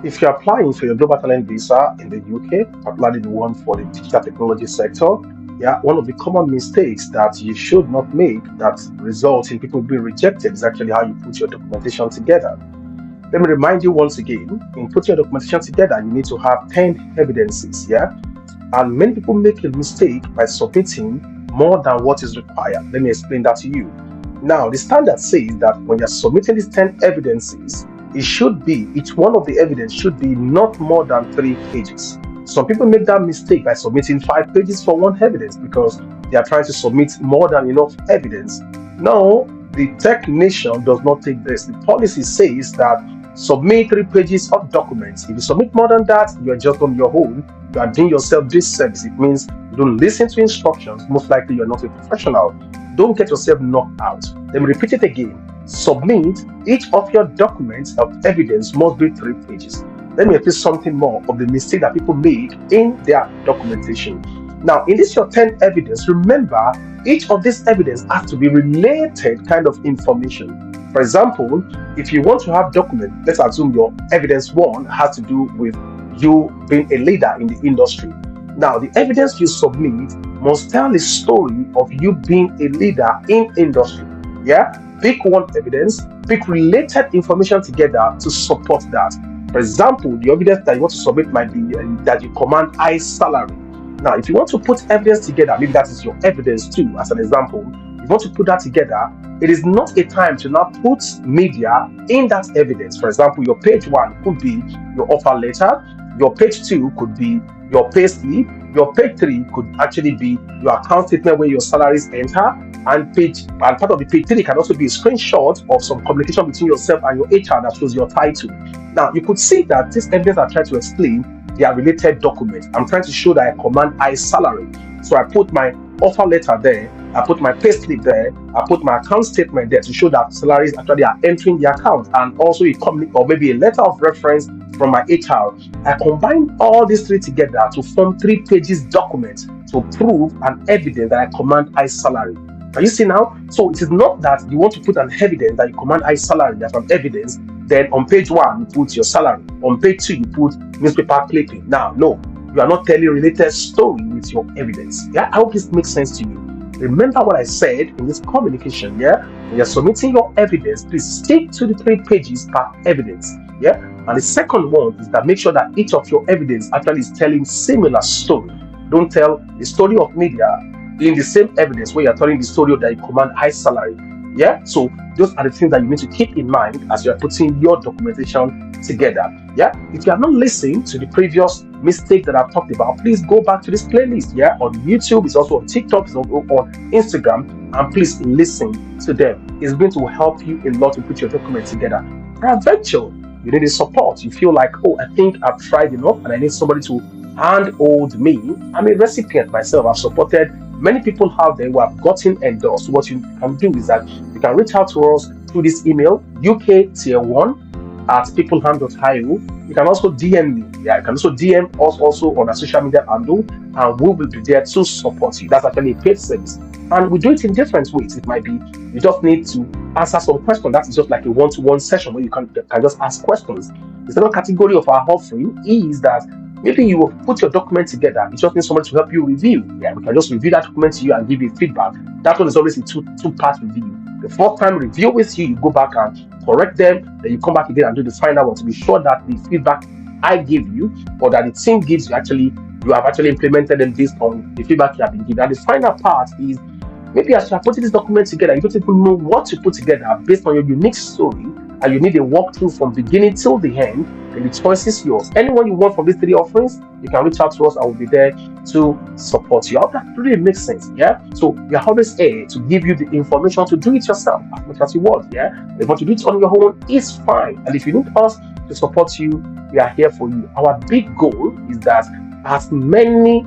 If you're applying for your Global Talent Visa in the UK, particularly the one for the digital technology sector, yeah, one of the common mistakes that you should not make that results in people being rejected is actually how you put your documentation together. Let me remind you once again, in putting your documentation together, you need to have 10 evidences, yeah? And many people make a mistake by submitting more than what is required. Let me explain that to you. Now, the standard says that when you're submitting these 10 evidences, each one of the evidence should be not more than 3 pages. Some people make that mistake by submitting 5 pages for one evidence because they are trying to submit more than enough evidence. No, the technician does not take this. The policy says that submit 3 pages of documents. If you submit more than that, you're just on your own. You are doing yourself disservice. It means you don't listen to instructions. Most likely, you're not a professional. Don't get yourself knocked out. Let me repeat it again. Submit each of your documents of evidence must be 3 pages. Let me repeat something more of the mistake that people make in their documentation. Now, in this your 10 evidence, remember each of these evidence has to be related kind of information. For example, if you want to have document, let's assume your evidence 1 has to do with you being a leader in the industry. Now, the evidence you submit must tell the story of you being a leader in industry. Yeah? Pick one evidence, pick related information together to support that. For example, the evidence that you want to submit might be that you command high salary. Now, if you want to put evidence together, maybe that is your evidence 2, as an example. If you want to put that together, it is not a time to now put media in that evidence. For example, your page 1 could be your offer letter, your page 2 could be your pay slip, your page 3 could actually be your account statement where your salaries enter, and part of the page 3 can also be a screenshot of some communication between yourself and your HR that shows your title. Now, you could see that this evidence I try to explain, they are related documents. I'm trying to show that I command high salary. So I put my offer letter there, I put my pay slip there, I put my account statement there to show that salaries actually are entering the account, and also a company or maybe a letter of reference from my HR. I combine all these 3 together to form 3 pages document to prove an evidence that I command high salary. Are you see now? So it is not that you want to put an evidence that you command high salary, that's an evidence, then on page 1 you put your salary, on page 2 you put newspaper clipping. Now, no, you are not telling a related story with your evidence. Yeah, I hope this makes sense to you. Remember what I said in this communication, yeah? When you're submitting your evidence, please stick to the 3 pages per evidence, yeah? And the second one is that make sure that each of your evidence actually is telling similar story. Don't tell the story of media in the same evidence where you're telling the story that you command high salary, yeah? So those are the things that you need to keep in mind as you're putting your documentation together, yeah? If you have not listened to the previous mistake that I've talked about, please go back to this playlist, yeah? On YouTube, it's also on TikTok, it's also on Instagram, and please listen to them. It's going to help you a lot to put your document together. Peradventure, you need a support. You feel like, oh, I think I've tried enough and I need somebody to handhold me. I'm a recipient myself. I've supported many people out there who have gotten endorsed. What you can do is that you can reach out to us through this email, uktier1@peoplehand.io. You can also DM me. Yeah, you can also DM us also on our social media handle, and we will be there to support you. That's actually a paid service. And we do it in different ways. It might be you just need to answer some questions. That's just like a one-to-one session where you can just ask questions. The second category of our offering is that maybe you will put your document together. You just need somebody to help you review. Yeah, we can just review that document to you and give you feedback. That one is always a two-part review. The first time review with you go back and correct them. Then you come back again and do the final one to be sure that the feedback I give you or that the team gives you you have actually implemented them based on the feedback you have been given. And the final part is maybe as you are putting this document together, you don't even know what to put together based on your unique story, and you need a walkthrough from beginning till the end. And the choice is yours. Anyone you want from these 3 offerings, you can reach out to us. I will be there to support you. I hope that really makes sense, yeah? So we are always here to give you the information to do it yourself as much as you want, yeah? If you want to do it on your own, it's fine. And if you need us to support you, we are here for you. Our big goal is that as many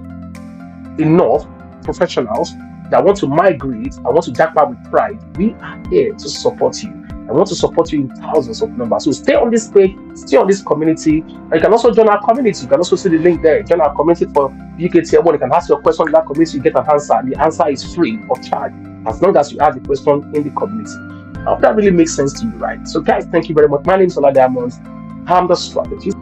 enough professionals that want to migrate, I want to jackpot with pride, we are here to support you. I want to support you in thousands of numbers. So stay on this page, stay on this community, and you can also join our community. You can also see the link there. Join our community for UK Tier 1. You can ask your question in that community, you get an answer. The answer is free of charge, as long as you ask the question in the community. I hope that really makes sense to you, right? So guys, thank you very much. My name is Ola Diamonds. I'm the strategist.